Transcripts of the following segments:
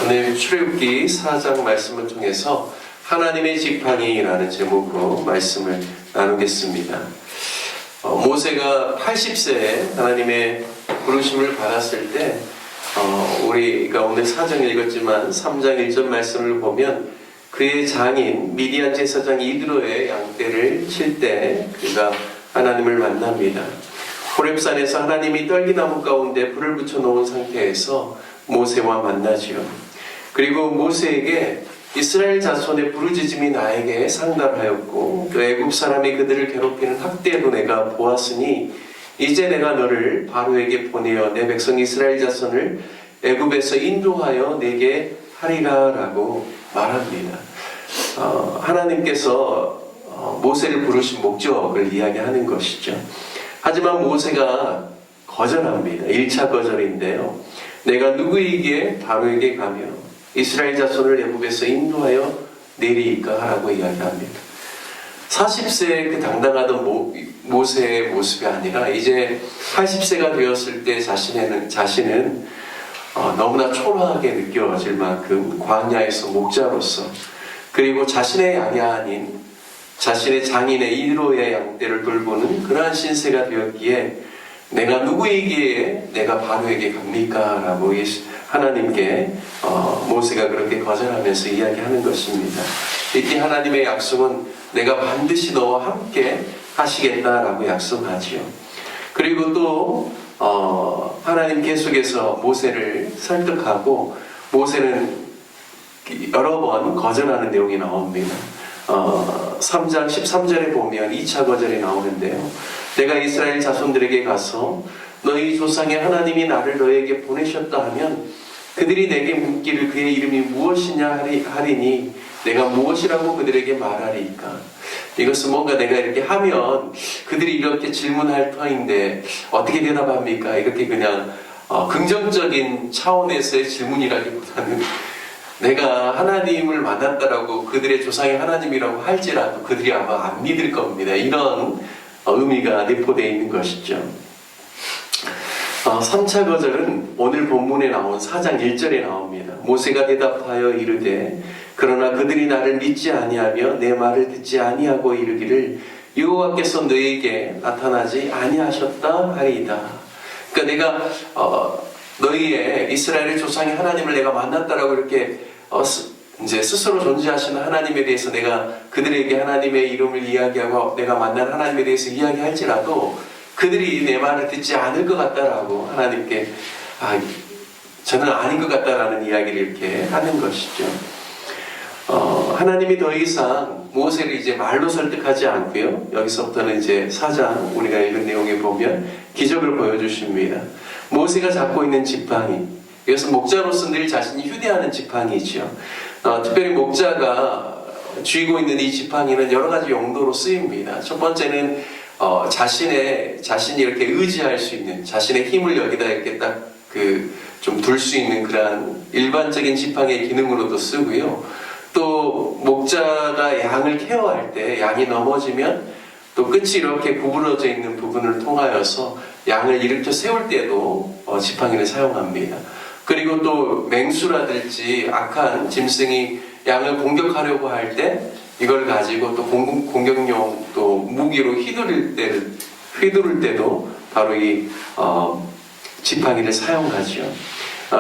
오늘 출애굽기 4장 말씀을 통해서 하나님의 지팡이라는 제목으로 말씀을 나누겠습니다. 모세가 80세에 하나님의 부르심을 받았을 때 우리가 오늘 4장 읽었지만 3장 1절 말씀을 보면 그의 장인 미디안 제사장 이드로의 양떼를 칠 때 그가 하나님을 만납니다. 호렙산에서 하나님이 떨기나무 가운데 불을 붙여 놓은 상태에서 모세와 만나지요. 그리고 모세에게 이스라엘 자손의 부르짖음이 나에게 상달하였고 또 애굽 사람이 그들을 괴롭히는 학대도 내가 보았으니 이제 내가 너를 바로에게 보내어 내 백성 이스라엘 자손을 애굽에서 인도하여 내게 하리라 라고 말합니다. 하나님께서 모세를 부르신 목적을 이야기하는 것이죠. 하지만 모세가 거절합니다. 1차 거절인데요. 내가 누구에게 바로에게 가며 이스라엘 자손을 애굽에서 인도하여 내리까 하라고 이야기합니다. 40세의 그 당당하던 모세의 모습이 아니라 이제 80세가 되었을 때 자신은 너무나 초라하게 느껴질 만큼 광야에서 목자로서 그리고 자신의 양이 아닌 자신의 장인의 이드로의 양떼를 돌보는 그러한 신세가 되었기에 내가 누구에게 내가 바로에게 갑니까? 라고 하나님께 모세가 그렇게 거절하면서 이야기하는 것입니다. 이때 하나님의 약속은 내가 반드시 너와 함께 하시겠다라고 약속하지요. 그리고 또 하나님 계속해서 모세를 설득하고 모세는 여러 번 거절하는 내용이 나옵니다. 3장 13절에 보면 2차 거절이 나오는데요. 내가 이스라엘 자손들에게 가서 너희 조상의 하나님이 나를 너에게 보내셨다 하면 그들이 내게 묻기를 그의 이름이 무엇이냐 하리니 내가 무엇이라고 그들에게 말하리까. 이것은 뭔가 내가 이렇게 하면 그들이 이렇게 질문할 터인데 어떻게 대답합니까? 이렇게 그냥 긍정적인 차원에서의 질문이라기보다는 내가 하나님을 만났다라고 그들의 조상의 하나님이라고 할지라도 그들이 아마 안 믿을 겁니다. 이런 의미가 내포되어 있는 것이죠. 3차 거절은 오늘 본문에 나온 4장 1절에 나옵니다. 모세가 대답하여 이르되 그러나 그들이 나를 믿지 아니하며 내 말을 듣지 아니하고 이르기를 여호와께서 너에게 나타나지 아니하셨다 하리이다. 그러니까 내가 너희의 이스라엘의 조상의 하나님을 내가 만났다라고 이렇게 이제 스스로 존재하시는 하나님에 대해서 내가 그들에게 하나님의 이름을 이야기하고 내가 만난 하나님에 대해서 이야기할지라도 그들이 내 말을 듣지 않을 것 같다라고 하나님께 저는 아닌 것 같다라는 이야기를 이렇게 하는 것이죠. 하나님이 더 이상 모세를 이제 말로 설득하지 않고요. 여기서부터는 이제 4장 우리가 읽은 내용에 보면 기적을 보여주십니다. 모세가 잡고 있는 지팡이, 이것은 목자로서 늘 자신이 휴대하는 지팡이죠. 특별히 목자가 쥐고 있는 이 지팡이는 여러 가지 용도로 쓰입니다. 첫 번째는 자신이 이렇게 의지할 수 있는 자신의 힘을 여기다 이렇게 딱 좀 둘 수 있는 그러한 일반적인 지팡이의 기능으로도 쓰고요. 또 목자가 양을 케어할 때 양이 넘어지면 또 끝이 이렇게 구부러져 있는 부분을 통하여서 양을 일으켜 세울 때도 지팡이를 사용합니다. 그리고 또 맹수라든지 악한 짐승이 양을 공격하려고 할 때 이걸 가지고 또 공격용 또 무기로 휘두를 때도 바로 이 지팡이를 사용하죠.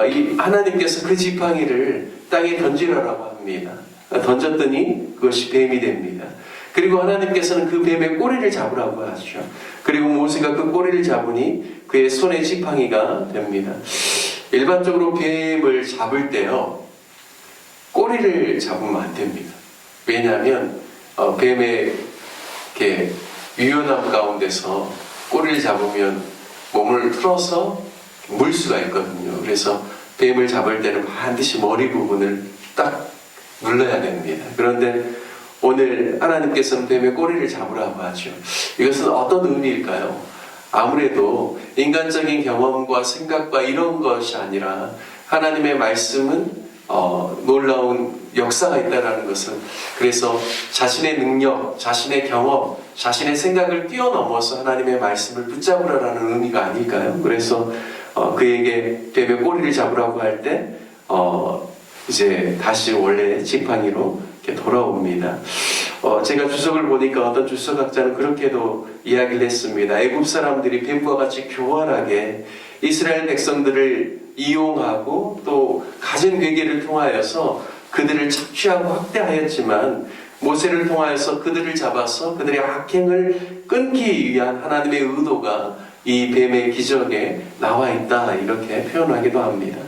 이 하나님께서 그 지팡이를 땅에 던지라라고 합니다. 던졌더니 그것이 뱀이 됩니다. 그리고 하나님께서는 그 뱀의 꼬리를 잡으라고 하죠. 그리고 모세가 그 꼬리를 잡으니 그의 손에 지팡이가 됩니다. 일반적으로 뱀을 잡을 때요, 꼬리를 잡으면 안 됩니다. 왜냐하면 뱀의 이렇게 유연함 가운데서 꼬리를 잡으면 몸을 풀어서 물 수가 있거든요. 그래서 뱀을 잡을 때는 반드시 머리 부분을 딱 눌러야 됩니다. 그런데 오늘 하나님께서는 뱀의 꼬리를 잡으라고 하죠. 이것은 어떤 의미일까요? 아무래도 인간적인 경험과 생각과 이런 것이 아니라 하나님의 말씀은 놀라운 역사가 있다는 것은, 그래서 자신의 능력, 자신의 경험, 자신의 생각을 뛰어넘어서 하나님의 말씀을 붙잡으라는 의미가 아닐까요? 그래서 그에게 뱀의 꼬리를 잡으라고 할 때 이제 다시 원래 지팡이로 이렇게 돌아옵니다. 제가 주석을 보니까 어떤 주석학자는 그렇게도 이야기를 했습니다. 애굽 사람들이 뱀과 같이 교활하게 이스라엘 백성들을 이용하고 또 가진 괴계를 통하여서 그들을 착취하고 학대하였지만 모세를 통하여서 그들을 잡아서 그들의 악행을 끊기 위한 하나님의 의도가 이 뱀의 기적에 나와 있다, 이렇게 표현하기도 합니다.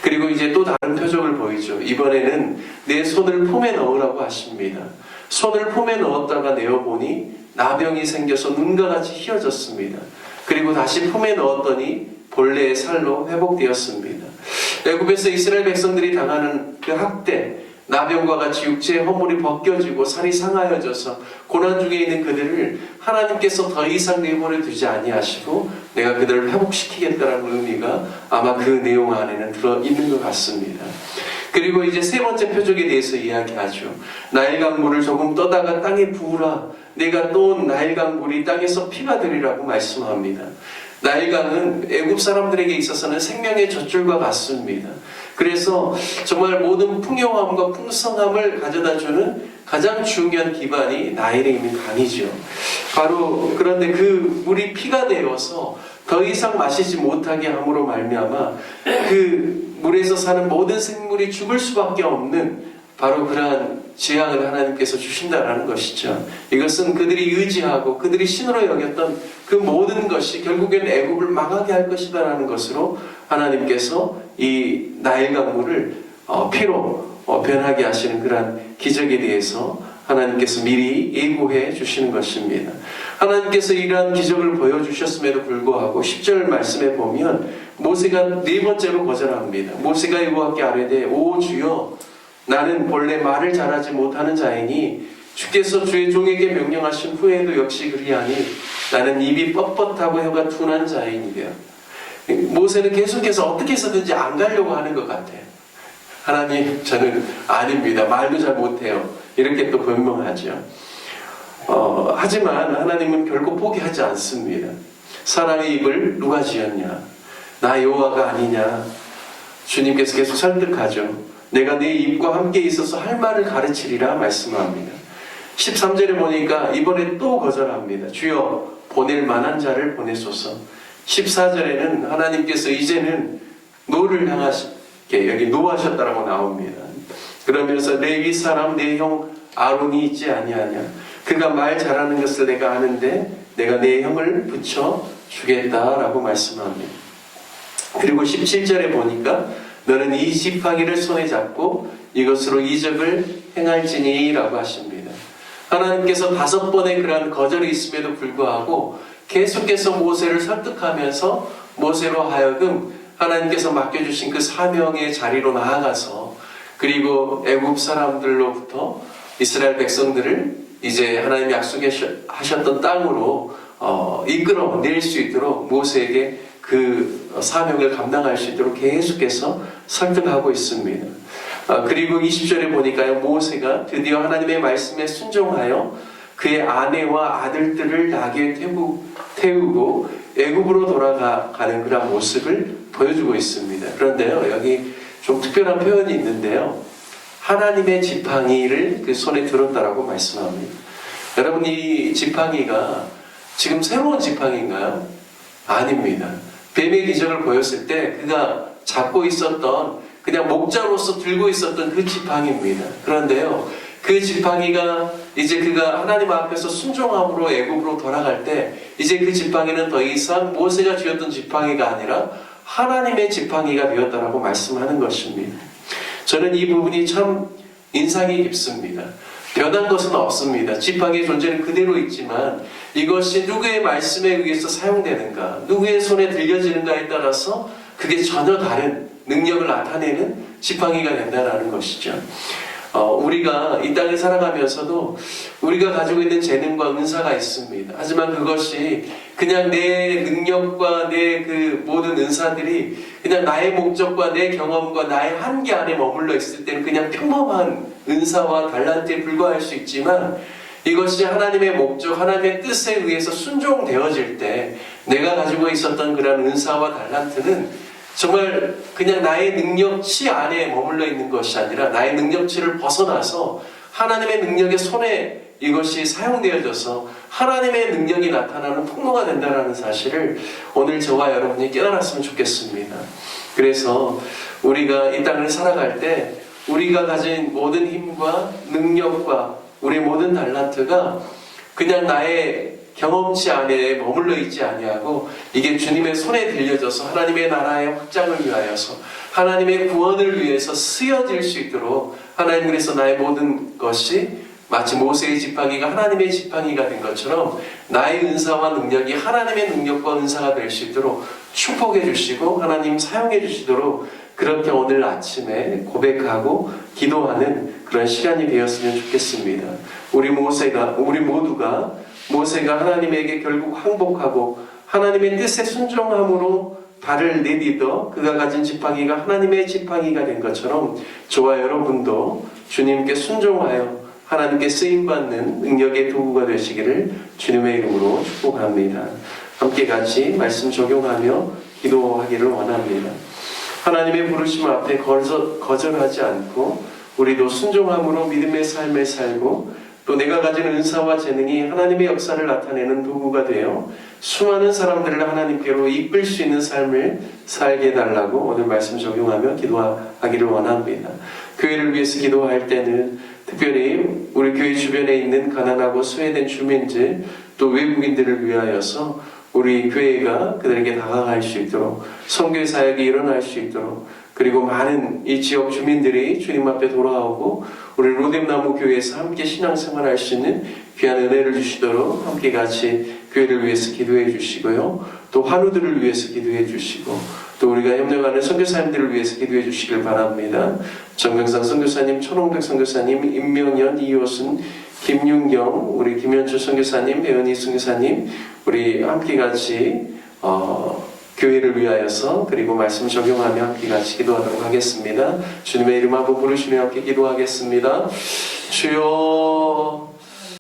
그리고 이제 또 다른 표적을 보이죠. 이번에는 내 손을 폼에 넣으라고 하십니다. 손을 폼에 넣었다가 내어보니 나병이 생겨서 눈과 같이 휘어졌습니다. 그리고 다시 폼에 넣었더니 본래의 살로 회복되었습니다. 애굽에서 이스라엘 백성들이 당하는 그 학대, 나병과 같이 육체의 허물이 벗겨지고 살이 상하여져서 고난 중에 있는 그들을 하나님께서 더 이상 내버려 두지 아니하시고 내가 그들을 회복시키겠다는 의미가 아마 그 내용 안에는 들어있는 것 같습니다. 그리고 이제 세 번째 표적에 대해서 이야기하죠. 나일강물을 조금 떠다가 땅에 부으라. 내가 또 나일강물이 땅에서 피가 되리라고 말씀합니다. 나일강은 애굽 사람들에게 있어서는 생명의 젖줄과 같습니다. 그래서 정말 모든 풍요함과 풍성함을 가져다주는 가장 중요한 기반이 나일에 있는 강이죠. 바로 그런데 그 물이 피가 되어서 더 이상 마시지 못하게 함으로 말미암아 그 물에서 사는 모든 생물이 죽을 수밖에 없는 바로 그러한 재앙을 하나님께서 주신다라는 것이죠. 이것은 그들이 의지하고 그들이 신으로 여겼던 그 모든 것이 결국에는 애굽을 망하게 할 것이다라는 것으로 하나님께서 이 나일 강물을 피로 변하게 하시는 그러한 기적에 대해서 하나님께서 미리 예고해 주시는 것입니다. 하나님께서 이러한 기적을 보여주셨음에도 불구하고 10절 말씀에 보면 모세가 네 번째로 거절합니다. 모세가 여호와께 아뢰되 오 주여 나는 본래 말을 잘하지 못하는 자이니 주께서 주의 종에게 명령하신 후에도 역시 그리하니 나는 입이 뻣뻣하고 혀가 둔한 자이니라. 모세는 계속해서 어떻게 해서든지 안 가려고 하는 것 같아요. 하나님 저는 아닙니다. 말도 잘 못해요. 이렇게 또 변명하죠. 하지만 하나님은 결코 포기하지 않습니다. 사람의 입을 누가 지었냐? 나 여호와가 아니냐? 주님께서 계속 설득하죠. 내가 네 입과 함께 있어서 할 말을 가르치리라 말씀합니다. 13절에 보니까 이번에 또 거절합니다. 주여 보낼 만한 자를 보내소서. 14절에는 하나님께서 이제는 노를 향하시게 여기 노하셨다라고 나옵니다. 그러면서 레위 사람 내 형 아론이 있지 아니하냐? 그가 말 잘하는 것을 내가 아는데 내가 내 형을 붙여 주겠다라고 말씀합니다. 그리고 17절에 보니까 너는 이 지팡이를 손에 잡고 이것으로 이적을 행할지니 라고 하십니다. 하나님께서 5번의 그러한 거절이 있음에도 불구하고 계속해서 모세를 설득하면서 모세로 하여금 하나님께서 맡겨주신 그 사명의 자리로 나아가서 그리고 애굽 사람들로부터 이스라엘 백성들을 이제 하나님이 약속하셨던 땅으로 이끌어낼 수 있도록 모세에게 그 사명을 감당할 수 있도록 계속해서 설득하고 있습니다. 그리고 20절에 보니까요, 모세가 드디어 하나님의 말씀에 순종하여 그의 아내와 아들들을 나귀에 태우고 애굽으로 돌아가는 그런 모습을 보여주고 있습니다. 그런데요, 여기 좀 특별한 표현이 있는데요, 하나님의 지팡이를 그 손에 들었다라고 말씀합니다. 여러분, 이 지팡이가 지금 새로운 지팡이인가요? 아닙니다. 뱀의 기적을 보였을 때 그가 잡고 있었던 그냥 목자로서 들고 있었던 그 지팡이입니다. 그런데요, 그 지팡이가 이제 그가 하나님 앞에서 순종함으로 애굽으로 돌아갈 때 이제 그 지팡이는 더 이상 모세가 쥐었던 지팡이가 아니라 하나님의 지팡이가 되었다라고 말씀하는 것입니다. 저는 이 부분이 참 인상이 깊습니다. 변한 것은 없습니다. 지팡이의 존재는 그대로 있지만 이것이 누구의 말씀에 의해서 사용되는가, 누구의 손에 들려지는가에 따라서 그게 전혀 다른 능력을 나타내는 지팡이가 된다는 것이죠. 우리가 이 땅에 살아가면서도 우리가 가지고 있는 재능과 은사가 있습니다. 하지만 그것이 그냥 내 능력과 내 그 모든 은사들이 그냥 나의 목적과 내 경험과 나의 한계 안에 머물러 있을 때는 그냥 평범한 은사와 달란트에 불과할 수 있지만 이것이 하나님의 목적, 하나님의 뜻에 의해서 순종되어질 때 내가 가지고 있었던 그런 은사와 달란트는 정말 그냥 나의 능력치 안에 머물러 있는 것이 아니라 나의 능력치를 벗어나서 하나님의 능력의 손에 이것이 사용되어져서 하나님의 능력이 나타나는 통로가 된다는 사실을 오늘 저와 여러분이 깨달았으면 좋겠습니다. 그래서 우리가 이 땅을 살아갈 때 우리가 가진 모든 힘과 능력과 우리 모든 달란트가 그냥 나의 경험치 안에 머물러 있지 아니하고 이게 주님의 손에 들려져서 하나님의 나라의 확장을 위하여서 하나님의 구원을 위해서 쓰여질 수 있도록 하나님, 그래서 나의 모든 것이 마치 모세의 지팡이가 하나님의 지팡이가 된 것처럼 나의 은사와 능력이 하나님의 능력과 은사가 될 수 있도록 축복해 주시고 하나님 사용해 주시도록 그렇게 오늘 아침에 고백하고 기도하는 그런 시간이 되었으면 좋겠습니다. 우리 모두가 모세가 하나님에게 결국 항복하고 하나님의 뜻에 순종함으로 발을 내딛어 그가 가진 지팡이가 하나님의 지팡이가 된 것처럼 저와 여러분도 주님께 순종하여 하나님께 쓰임받는 능력의 도구가 되시기를 주님의 이름으로 축복합니다. 함께 같이 말씀 적용하며 기도하기를 원합니다. 하나님의 부르심 앞에 거절하지 않고 우리도 순종함으로 믿음의 삶을 살고 또 내가 가진 은사와 재능이 하나님의 역사를 나타내는 도구가 되어 수많은 사람들을 하나님께로 이끌 수 있는 삶을 살게 해달라고 오늘 말씀 적용하며 기도하기를 원합니다. 교회를 위해서 기도할 때는 특별히 우리 교회 주변에 있는 가난하고 소외된 주민들 또 외국인들을 위하여서 우리 교회가 그들에게 다가갈 수 있도록 선교의 사역이 일어날 수 있도록 그리고 많은 이 지역 주민들이 주님 앞에 돌아오고 우리 로뎀나무 교회에서 함께 신앙생활할 수 있는 귀한 은혜를 주시도록 함께 같이 교회를 위해서 기도해 주시고요. 또 환우들을 위해서 기도해 주시고 또 우리가 협력하는 선교사님들을 위해서 기도해 주시길 바랍니다. 정경상 선교사님, 천홍백 선교사님, 임명현, 이호순, 김윤경, 우리 김현주 선교사님, 배은희 선교사님 우리 함께 같이 교회를 위하여서 그리고 말씀 적용하며 함께 같이 기도하도록 하겠습니다. 주님의 이름 한번 부르시며 함께 기도하겠습니다. 주여